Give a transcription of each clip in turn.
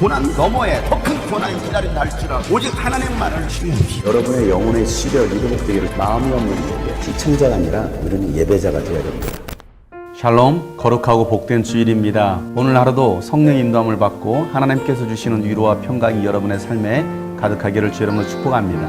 고난 너머에 더 큰 고난이 기다린다 할지라도 오직 하나님만을 신뢰하십시오. 여러분의 영혼의 시력이 회복되기를 마음이 없는 자에게 시청자가 아니라 우리는 예배자가 되어야 됩니다. 샬롬, 거룩하고 복된 주일입니다. 오늘 하루도 성령 인도함을 받고 하나님께서 주시는 위로와 평강이 여러분의 삶에 가득하기를 주 여러분을 축복합니다.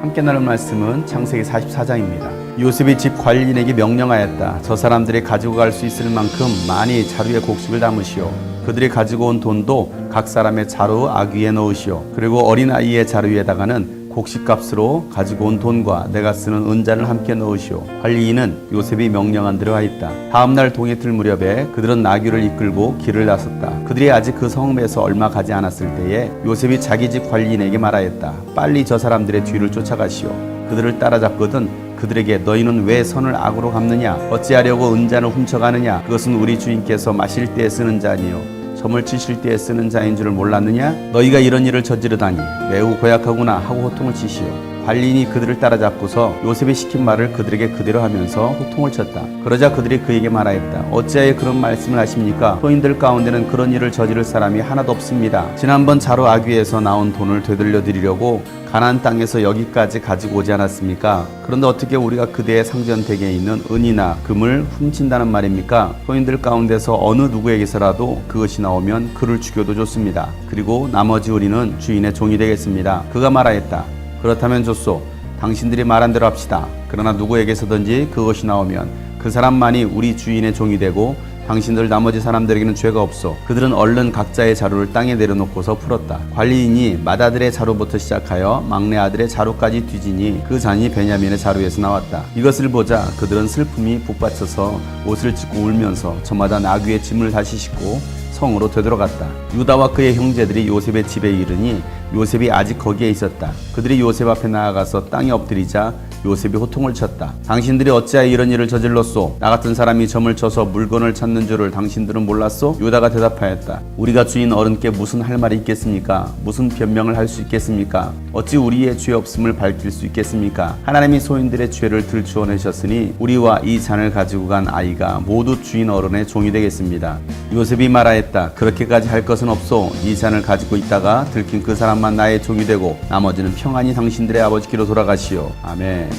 함께 나눌 말씀은 창세기 44장입니다. 요셉이 집 관리인에게 명령하였다. 저 사람들이 가지고 갈 수 있을 만큼 많이 자루에 곡식을 담으시오. 그들이 가지고 온 돈도 각 사람의 자루 아귀에 넣으시오. 그리고 어린아이의 자루에다가는 곡식값으로 가지고 온 돈과 내가 쓰는 은잔을 함께 넣으시오. 관리인은 요셉이 명령한 대로 하였다. 다음날 동이 뜰 무렵에 그들은 나귀를 이끌고 길을 나섰다. 그들이 아직 그 성읍에서 얼마 가지 않았을 때에 요셉이 자기 집 관리인에게 말하였다. 빨리 저 사람들의 뒤를 쫓아가시오. 그들을 따라잡거든 그들에게 너희는 왜 선을 악으로 갚느냐? 어찌하려고 은잔을 훔쳐가느냐? 그것은 우리 주인께서 마실 때에 쓰는 잔이요 점을 치실 때에 쓰는 자인 줄을 몰랐느냐? 너희가 이런 일을 저지르다니 매우 고약하구나 하고 호통을 치시오. 관리인이 그들을 따라잡고서 요셉이 시킨 말을 그들에게 그대로 하면서 호통을 쳤다. 그러자 그들이 그에게 말하였다. 어찌하여 그런 말씀을 하십니까? 소인들 가운데는 그런 일을 저지를 사람이 하나도 없습니다. 지난번 자루 아귀에서 나온 돈을 되돌려 드리려고 가나안 땅에서 여기까지 가지고 오지 않았습니까? 그런데 어떻게 우리가 그대의 상전댁에 있는 은이나 금을 훔친다는 말입니까? 소인들 가운데서 어느 누구에게서라도 그것이 나오면 그를 죽여도 좋습니다. 그리고 나머지 우리는 주인의 종이 되겠습니다. 그가 말하였다. 그렇다면 좋소. 당신들이 말한 대로 합시다. 그러나 누구에게서든지 그것이 나오면 그 사람만이 우리 주인의 종이 되고 당신들 나머지 사람들에게는 죄가 없어. 그들은 얼른 각자의 자루를 땅에 내려놓고서 풀었다. 관리인이 맏아들의 자루부터 시작하여 막내 아들의 자루까지 뒤지니 그 잔이 베냐민의 자루에서 나왔다. 이것을 보자 그들은 슬픔이 북받쳐서 옷을 찢고 울면서 저마다 나귀의 짐을 다시 싣고 성으로 되돌아갔다. 유다와 그의 형제들이 요셉의 집에 이르니 요셉이 아직 거기에 있었다. 그들이 요셉 앞에 나아가서 땅에 엎드리자 요셉이 호통을 쳤다. 당신들이 어찌하여 이런 일을 저질렀소? 나 같은 사람이 점을 쳐서 물건을 찾는 줄을 당신들은 몰랐소? 유다가 대답하였다. 우리가 주인 어른께 무슨 할 말이 있겠습니까? 무슨 변명을 할 수 있겠습니까? 어찌 우리의 죄 없음을 밝힐 수 있겠습니까? 하나님이 소인들의 죄를 들추어내셨으니 우리와 이 잔을 가지고 간 아이가 모두 주인 어른의 종이 되겠습니다. 요셉이 말하였다. 그렇게까지 할 것은 없소. 이 잔을 가지고 있다가 들킨 그 사람만 나의 종이 되고 나머지는 평안히 당신들의 아버지께로 돌아가시오. 아멘.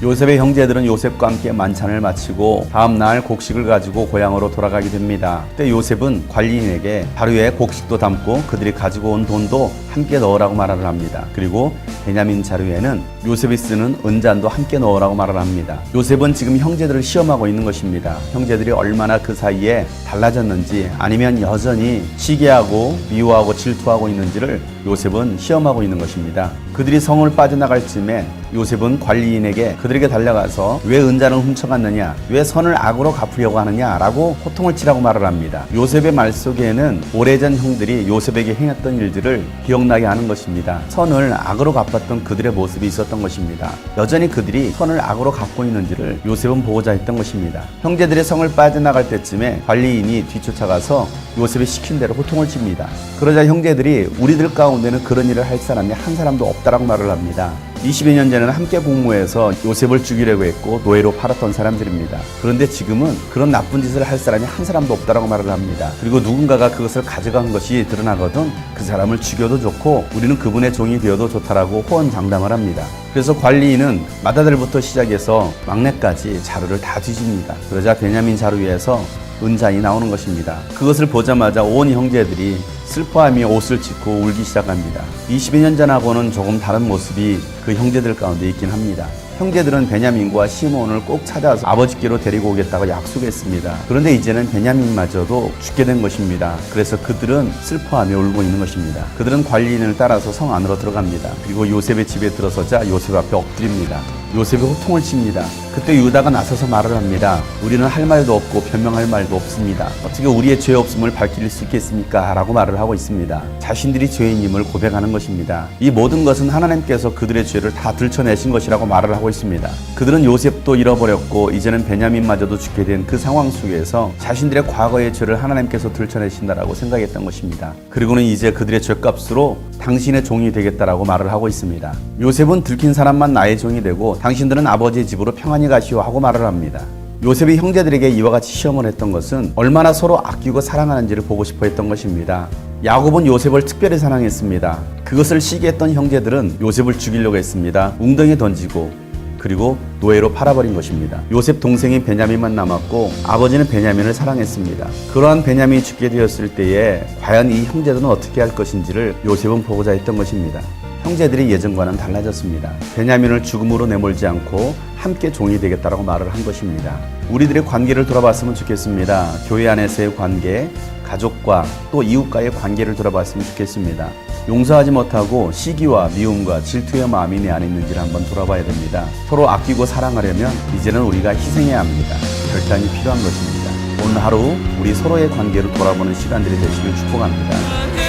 요셉의 형제들은 요셉과 함께 만찬을 마치고 다음날 곡식을 가지고 고향으로 돌아가게 됩니다. 그때 요셉은 관리인에게 자루에 곡식도 담고 그들이 가지고 온 돈도 함께 넣으라고 말을 합니다. 그리고 베냐민 자루에는 요셉이 쓰는 은잔도 함께 넣으라고 말을 합니다. 요셉은 지금 형제들을 시험하고 있는 것입니다. 형제들이 얼마나 그 사이에 달라졌는지 아니면 여전히 시기하고 미워하고 질투하고 있는지를 요셉은 시험하고 있는 것입니다. 그들이 성을 빠져나갈 즈음에 요셉은 관리인에게 그들에게 달려가서 왜 은잔을 훔쳐갔느냐, 왜 선을 악으로 갚으려고 하느냐라고 호통을 치라고 말을 합니다. 요셉의 말 속에는 오래전 형들이 요셉에게 행했던 일들을 기억나게 하는 것입니다. 선을 악으로 갚았던 그들의 모습이 있었던 것입니다. 여전히 그들이 선을 악으로 갚고 있는지를 요셉은 보고자 했던 것입니다. 형제들의 성을 빠져나갈 때쯤에 관리인이 뒤쫓아가서 요셉이 시킨 대로 호통을 칩니다. 그러자 형제들이 우리들 가운데는 그런 일을 할 사람이 한 사람도 없다라고 말을 합니다. 20여 년 전에는 함께 공모해서 요셉을 죽이려고 했고 노예로 팔았던 사람들입니다. 그런데 지금은 그런 나쁜 짓을 할 사람이 한 사람도 없다라고 말을 합니다. 그리고 누군가가 그것을 가져간 것이 드러나거든 그 사람을 죽여도 좋고 우리는 그분의 종이 되어도 좋다라고 호언장담을 합니다. 그래서 관리인은 맏아들부터 시작해서 막내까지 자루를 다 뒤집니다. 그러자 베냐민 자루 위에서 은잔이 나오는 것입니다. 그것을 보자마자 온 형제들이 슬퍼하며 옷을 찢고 울기 시작합니다. 20여 년 전하고는 조금 다른 모습이 그 형제들 가운데 있긴 합니다. 형제들은 베냐민과 시몬을 꼭 찾아서 아버지께로 데리고 오겠다고 약속했습니다. 그런데 이제는 베냐민마저도 죽게 된 것입니다. 그래서 그들은 슬퍼하며 울고 있는 것입니다. 그들은 관리인을 따라서 성 안으로 들어갑니다. 그리고 요셉의 집에 들어서자 요셉 앞에 엎드립니다. 요셉이 호통을 칩니다. 그때 유다가 나서서 말을 합니다. 우리는 할 말도 없고 변명할 말도 없습니다. 어떻게 우리의 죄 없음을 밝힐 수 있겠습니까? 라고 말을 하고 있습니다. 자신들이 죄인임을 고백하는 것입니다. 이 모든 것은 하나님께서 그들의 죄를 다 들춰내신 것이라고 말을 하고 있습니다. 그들은 요셉도 잃어버렸고 이제는 베냐민마저도 죽게 된 그 상황 속에서 자신들의 과거의 죄를 하나님께서 들춰내신다라고 생각했던 것입니다. 그리고는 이제 그들의 죄값으로 당신의 종이 되겠다라고 말을 하고 있습니다. 요셉은 들킨 사람만 나의 종이 되고 당신들은 아버지의 집으로 평안히 가시오 하고 말을 합니다. 요셉이 형제들에게 이와 같이 시험을 했던 것은 얼마나 서로 아끼고 사랑하는지를 보고 싶어 했던 것입니다. 야곱은 요셉을 특별히 사랑했습니다. 그것을 시기했던 형제들은 요셉을 죽이려고 했습니다. 웅덩이에 던지고 그리고 노예로 팔아버린 것입니다. 요셉 동생인 베냐민만 남았고 아버지는 베냐민을 사랑했습니다. 그러한 베냐민이 죽게 되었을 때에 과연 이 형제들은 어떻게 할 것인지를 요셉은 보고자 했던 것입니다. 형제들이 예전과는 달라졌습니다. 베냐민을 죽음으로 내몰지 않고 함께 종이 되겠다라고 말을 한 것입니다. 우리들의 관계를 돌아봤으면 좋겠습니다. 교회 안에서의 관계, 가족과 또 이웃과의 관계를 돌아봤으면 좋겠습니다. 용서하지 못하고 시기와 미움과 질투의 마음이 내 안에 있는지를 한번 돌아봐야 됩니다. 서로 아끼고 사랑하려면 이제는 우리가 희생해야 합니다. 결단이 필요한 것입니다. 오늘 하루 우리 서로의 관계를 돌아보는 시간들이 되시길 축복합니다.